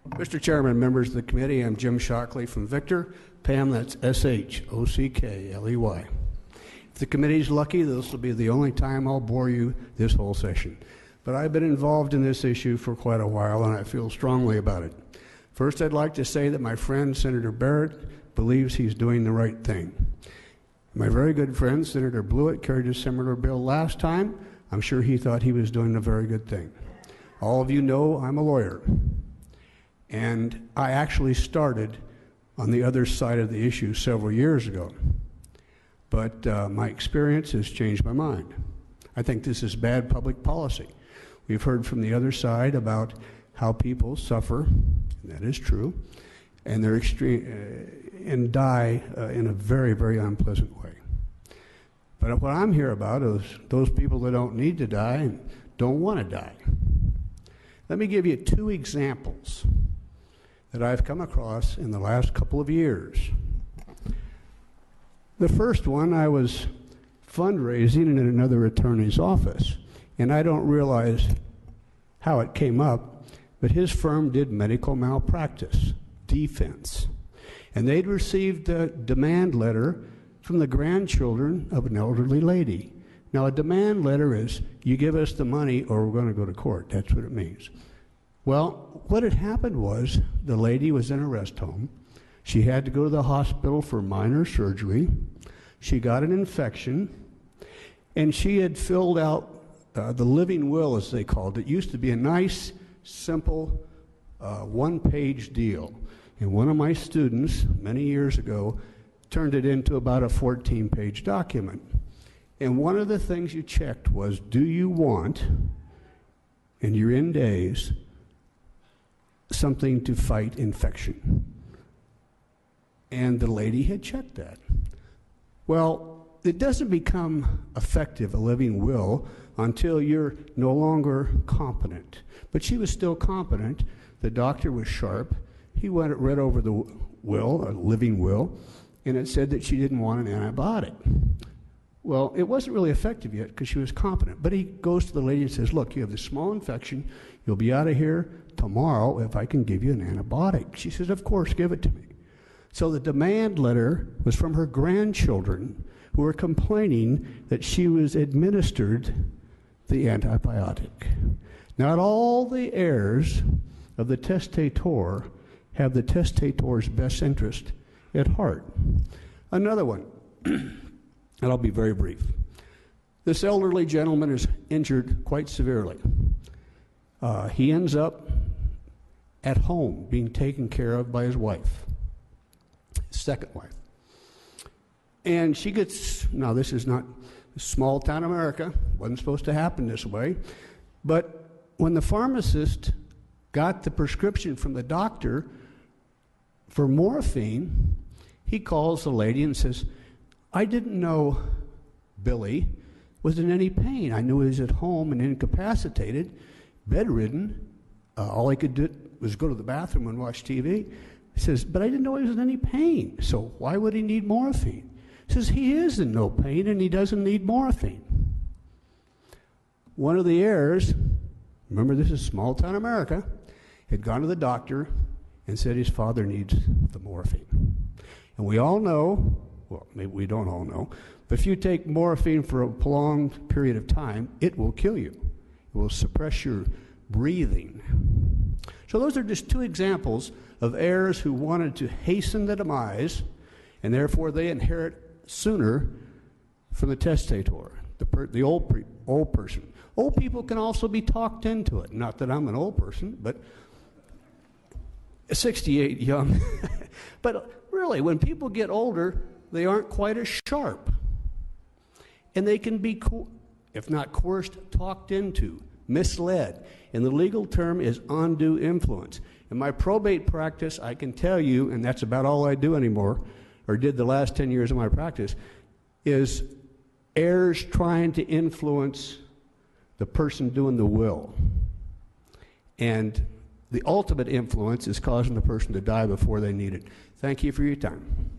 Mr. Chairman, members of the committee, I'm Jim Shockley from Victor. Pam, that's S-H-O-C-K-L-E-Y. If the committee's lucky, this will be the only time I'll bore you this whole session. But I've been involved in this issue for quite a while, and I feel strongly about it. First, I'd like to say that my friend, Senator Barrett, believes he's doing the right thing. My very good friend, Senator Blewett, carried a similar bill last time. I'm sure he thought he was doing a very good thing. All of you know I'm a lawyer. And I actually started on the other side of the issue several years ago. But my experience has changed my mind. I think this is bad public policy. We've heard from the other side about how people suffer, and that is true, and they're and die in a very, very unpleasant way. But what I'm here about is those people that don't need to die and don't want to die. Let me give you two examples that I've come across in the last couple of years. The first one, I was fundraising in another attorney's office, and I don't realize how it came up, but his firm did medical malpractice defense, and they'd received a demand letter from the grandchildren of an elderly lady. Now, a demand letter is, you give us the money or we're going to go to court. That's what it means. Well, what had happened was the lady was in a rest home. She had to go to the hospital for minor surgery. She got an infection, and she had filled out the living will, as they called it. It used to be a nice, simple, one-page deal. And one of my students, many years ago, turned it into about a 14-page document. And one of the things you checked was, do you want, and you're in days, something to fight infection? And the lady had checked that. Well, it doesn't become effective, a living will, until you're no longer competent. But she was still competent. The doctor was sharp. He read over the will, a living will, and it said that she didn't want an antibiotic. Well, it wasn't really effective yet because she was competent. But he goes to the lady and says, look, you have this small infection. You'll be out of here tomorrow if I can give you an antibiotic. She says, of course, give it to me. So the demand letter was from her grandchildren who were complaining that she was administered the antibiotic. Not all the heirs of the testator have the testator's best interest at heart. Another one, and I'll be very brief. This elderly gentleman is injured quite severely. He ends up at home being taken care of by his wife, his second wife. And she gets, now this is not small town America, wasn't supposed to happen this way, but when the pharmacist got the prescription from the doctor for morphine, he calls the lady and says, I didn't know Billy was in any pain. I knew he was at home and incapacitated, bedridden. All he could do was go to the bathroom and watch TV. He says, but I didn't know he was in any pain, so why would he need morphine? He says, he is in no pain and he doesn't need morphine. One of the heirs, remember this is small town America, had gone to the doctor and said his father needs the morphine. And we all know, well, maybe we don't all know, but if you take morphine for a prolonged period of time, it will kill you. It will suppress your breathing. So those are just two examples of heirs who wanted to hasten the demise, and therefore they inherit sooner from the testator, the old person. Old people can also be talked into it. Not that I'm an old person, but 68 young. But really, when people get older, they aren't quite as sharp. And they can be, if not coerced, talked into, misled. And the legal term is undue influence. In my probate practice, I can tell you, and that's about all I do anymore, or did the last 10 years of my practice, is heirs trying to influence the person doing the will. And the ultimate influence is causing the person to die before they need it. Thank you for your time.